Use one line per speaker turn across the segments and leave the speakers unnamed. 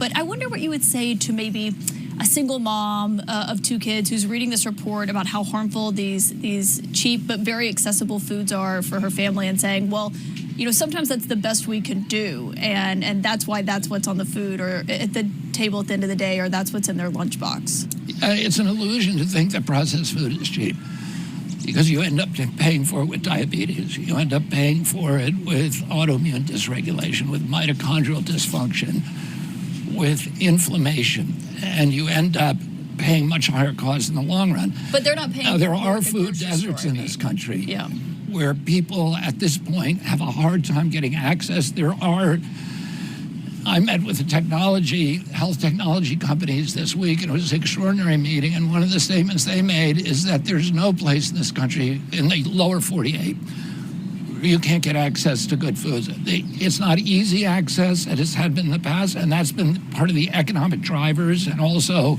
But I wonder what you would say to maybe a single mom of 2 kids who's reading this report about how harmful these cheap but very accessible foods are for her family, and saying, well, you know, sometimes that's the best we can do, and that's why that's what's on the food or at the table at the end of the day, or that's what's in their lunchbox.
It's an illusion to think that processed food is cheap, because you end up paying for it with diabetes. You end up paying for it with autoimmune dysregulation, with mitochondrial dysfunction, with inflammation, and you end up paying much higher costs in the long run.
But they're not paying.
Now, there are food deserts in this country.
Yeah.
Where people at this point have a hard time getting access. I met with the health technology companies this week, and it was an extraordinary meeting, and one of the statements they made is that there's no place in this country, in the lower 48, where you can't get access to good foods. It's not easy access, as had been in the past, and that's been part of the economic drivers, and also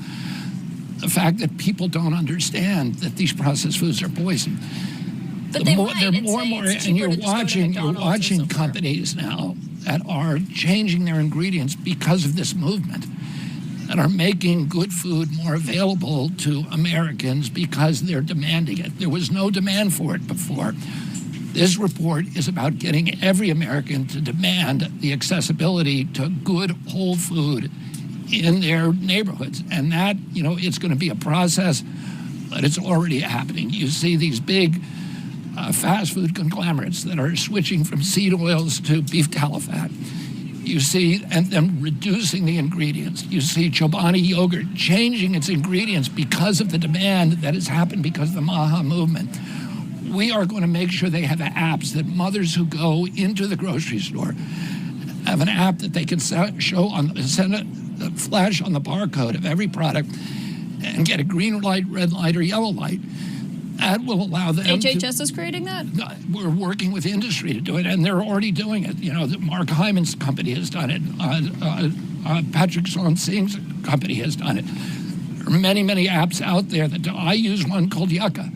the fact that people don't understand that these processed foods are poison.
But they're more and
more, and you're watching companies now that are changing their ingredients because of this movement, and are making good food more available to Americans because they're demanding it. There was no demand for it before. This report is about getting every American to demand the accessibility to good whole food in their neighborhoods, and that, you know, it's going to be a process, but it's already happening. You see these big fast food conglomerates that are switching from seed oils to beef tallow fat. You see them reducing the ingredients. You see Chobani yogurt changing its ingredients because of the demand that has happened because of the MAHA movement. We are going to make sure they have apps that mothers who go into the grocery store have an app that they can send a flash on the barcode of every product and get a green light, red light, or yellow light. That will allow them
HHS is creating that?
We're working with industry to do it, and they're already doing it. You know, Mark Hyman's company has done it. Patrick Sonsing's company has done it. There are many, many apps out there that I use one called Yuka.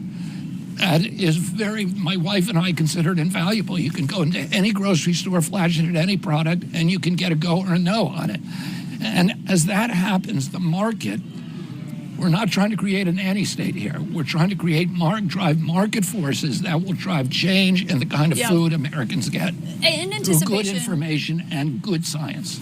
That is my wife and I consider it invaluable. You can go into any grocery store, flash it at any product, and you can get a go or a no on it. And as that happens, the market, we're not trying to create an anti-state here. We're trying to drive market forces that will drive change in the kind of food Americans get through good information and good science.